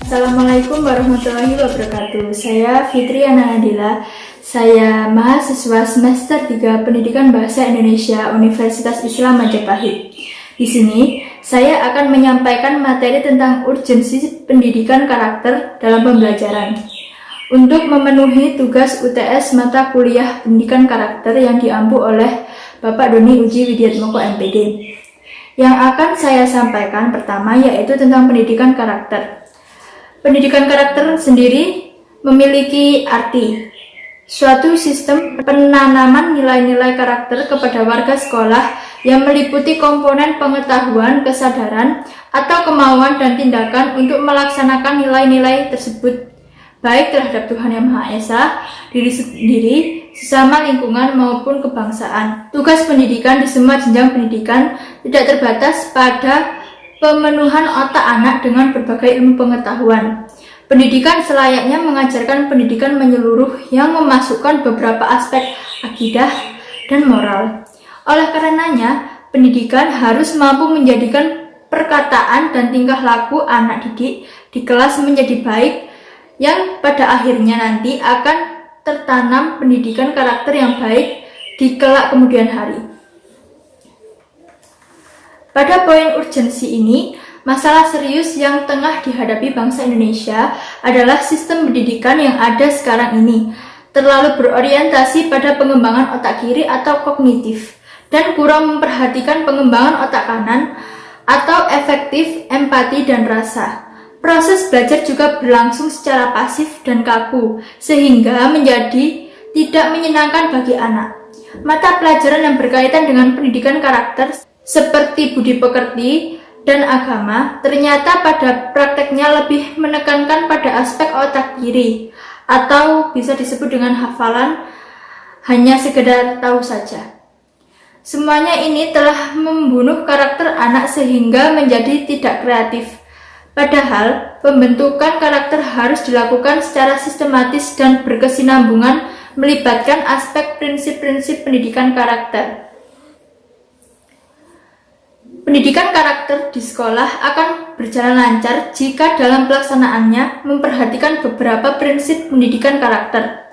Assalamualaikum warahmatullahi wabarakatuh. Saya Fitri Ana Nadila. Saya mahasiswa semester 3 Pendidikan Bahasa Indonesia Universitas Islam Majapahit. Di sini, saya akan menyampaikan materi tentang urgensi pendidikan karakter dalam pembelajaran. Untuk memenuhi tugas UTS mata kuliah pendidikan karakter yang diampu oleh Bapak Doni Uji Widiatmoko MPD. Yang akan saya sampaikan pertama yaitu tentang pendidikan karakter. Pendidikan karakter sendiri memiliki arti suatu sistem penanaman nilai-nilai karakter kepada warga sekolah yang meliputi komponen pengetahuan, kesadaran, atau kemauan dan tindakan untuk melaksanakan nilai-nilai tersebut, baik terhadap Tuhan Yang Maha Esa, diri sendiri, sesama lingkungan maupun kebangsaan. Tugas pendidikan di semua jenjang pendidikan tidak terbatas pada pemenuhan otak anak dengan berbagai ilmu pengetahuan. Pendidikan selayaknya mengajarkan pendidikan menyeluruh yang memasukkan beberapa aspek akidah dan moral. Oleh karenanya, pendidikan harus mampu menjadikan perkataan dan tingkah laku anak didik di kelas menjadi baik yang pada akhirnya nanti akan tertanam pendidikan karakter yang baik di kelak kemudian hari. Pada poin urgensi ini, masalah serius yang tengah dihadapi bangsa Indonesia adalah sistem pendidikan yang ada sekarang ini terlalu berorientasi pada pengembangan otak kiri atau kognitif dan kurang memperhatikan pengembangan otak kanan atau efektif, empati, dan rasa. Proses belajar juga berlangsung secara pasif dan kaku sehingga menjadi tidak menyenangkan bagi anak. Mata pelajaran yang berkaitan dengan pendidikan karakter seperti budi pekerti dan agama ternyata pada prakteknya lebih menekankan pada aspek otak kiri atau bisa disebut dengan hafalan, hanya sekedar tahu saja. Semuanya ini telah membunuh karakter anak sehingga menjadi tidak kreatif. Padahal pembentukan karakter harus dilakukan secara sistematis dan berkesinambungan melibatkan aspek prinsip-prinsip pendidikan karakter. Pendidikan karakter di sekolah akan berjalan lancar jika dalam pelaksanaannya memperhatikan beberapa prinsip pendidikan karakter.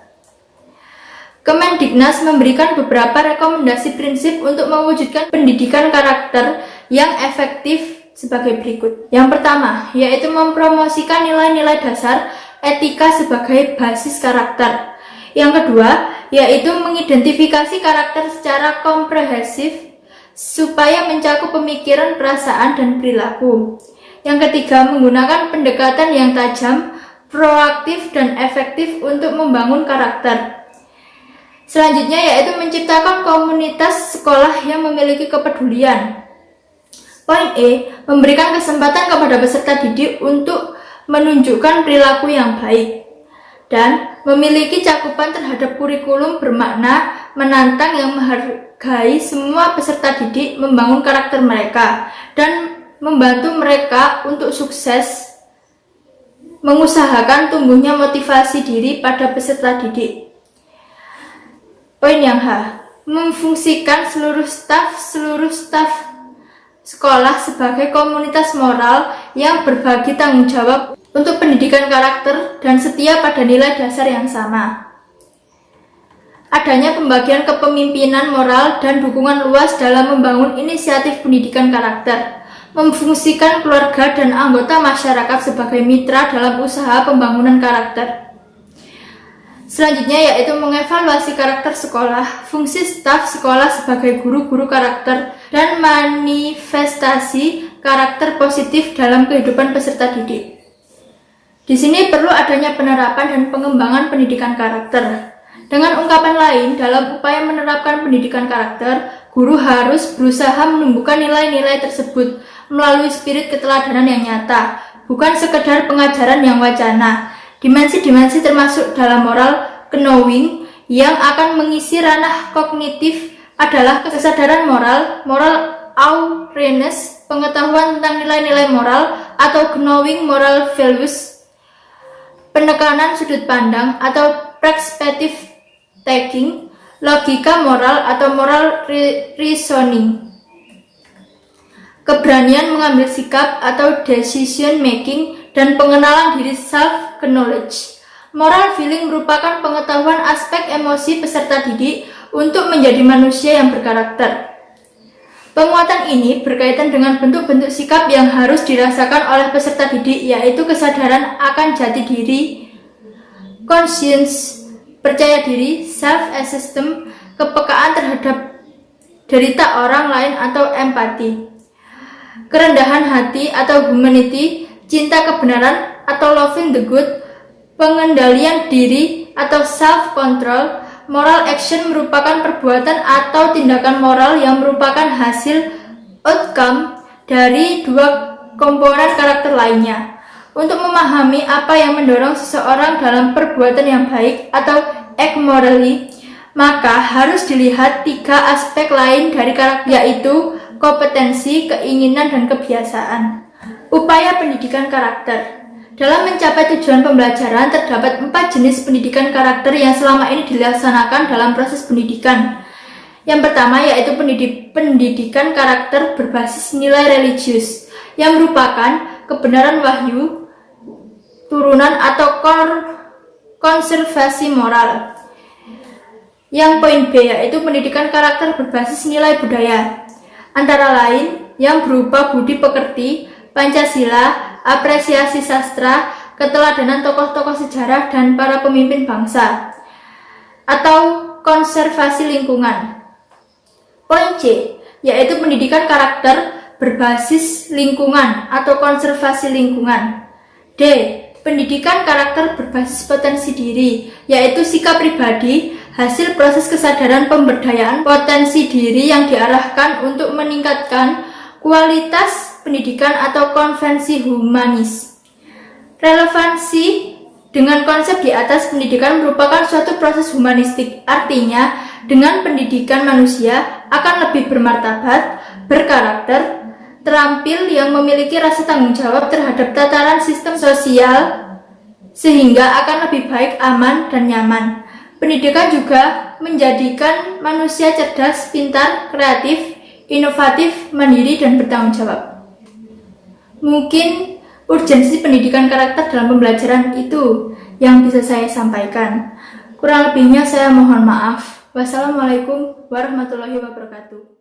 Kemendiknas memberikan beberapa rekomendasi prinsip untuk mewujudkan pendidikan karakter yang efektif sebagai berikut. Yang pertama, yaitu mempromosikan nilai-nilai dasar etika sebagai basis karakter. Yang kedua, yaitu mengidentifikasi karakter secara komprehensif supaya mencakup pemikiran, perasaan, dan perilaku. Yang ketiga, menggunakan pendekatan yang tajam, proaktif, dan efektif untuk membangun karakter. Selanjutnya yaitu menciptakan komunitas sekolah yang memiliki kepedulian. Poin E, memberikan kesempatan kepada peserta didik untuk menunjukkan perilaku yang baik dan memiliki cakupan terhadap kurikulum bermakna menantang yang menghargai semua peserta didik membangun karakter mereka dan membantu mereka untuk sukses mengusahakan tumbuhnya motivasi diri pada peserta didik. Poin yang H, memfungsikan seluruh staf sekolah sebagai komunitas moral yang berbagi tanggung jawab untuk pendidikan karakter dan setia pada nilai dasar yang sama. Adanya pembagian kepemimpinan moral dan dukungan luas dalam membangun inisiatif pendidikan karakter, memfungsikan keluarga dan anggota masyarakat sebagai mitra dalam usaha pembangunan karakter. Selanjutnya yaitu mengevaluasi karakter sekolah, fungsi staf sekolah sebagai guru-guru karakter, dan manifestasi karakter positif dalam kehidupan peserta didik. Di sini perlu adanya penerapan dan pengembangan pendidikan karakter. Dengan ungkapan lain, dalam upaya menerapkan pendidikan karakter, guru harus berusaha menumbuhkan nilai-nilai tersebut melalui spirit keteladanan yang nyata, bukan sekedar pengajaran yang wacana. Dimensi-dimensi termasuk dalam moral knowing yang akan mengisi ranah kognitif adalah kesadaran moral, moral awareness, pengetahuan tentang nilai-nilai moral atau knowing moral values, penekanan sudut pandang atau perspective taking, logika moral atau moral reasoning. keberanian mengambil sikap atau decision making, dan pengenalan diri self-knowledge. Moral feeling merupakan pengetahuan aspek emosi peserta didik untuk menjadi manusia yang berkarakter. Penguatan ini berkaitan dengan bentuk-bentuk sikap yang harus dirasakan oleh peserta didik, yaitu kesadaran akan jati diri, conscience, percaya diri, self-esteem, kepekaan terhadap derita orang lain atau empati, kerendahan hati atau humanity, cinta kebenaran atau loving the good, pengendalian diri atau self-control. Moral action merupakan perbuatan atau tindakan moral yang merupakan hasil outcome dari dua komponen karakter lainnya. Untuk memahami apa yang mendorong seseorang dalam perbuatan yang baik atau act morally, maka harus dilihat tiga aspek lain dari karakter, yaitu kompetensi, keinginan, dan kebiasaan. Upaya pendidikan karakter. Dalam mencapai tujuan pembelajaran, terdapat 4 jenis pendidikan karakter yang selama ini dilaksanakan dalam proses pendidikan. Yang pertama yaitu pendidikan karakter berbasis nilai religius, yang merupakan kebenaran wahyu, turunan atau konservasi moral. Yang poin B yaitu pendidikan karakter berbasis nilai budaya, antara lain yang berupa budi pekerti, Pancasila, apresiasi sastra, keteladanan tokoh-tokoh sejarah dan para pemimpin bangsa, atau konservasi lingkungan. Poin C yaitu pendidikan karakter berbasis lingkungan atau konservasi lingkungan. D. Pendidikan karakter berbasis potensi diri, yaitu sikap pribadi, hasil proses kesadaran pemberdayaan potensi diri yang diarahkan untuk meningkatkan kualitas pendidikan atau konvensi humanis. Relevansi dengan konsep di atas, pendidikan merupakan suatu proses humanistik, artinya dengan pendidikan manusia akan lebih bermartabat, berkarakter, terampil, yang memiliki rasa tanggung jawab terhadap tataran sistem sosial, sehingga akan lebih baik, aman, dan nyaman. Pendidikan juga menjadikan manusia cerdas, pintar, kreatif, inovatif, mandiri, dan bertanggung jawab. Mungkin urgensi pendidikan karakter dalam pembelajaran itu yang bisa saya sampaikan. Kurang lebihnya saya mohon maaf. Wassalamualaikum warahmatullahi wabarakatuh.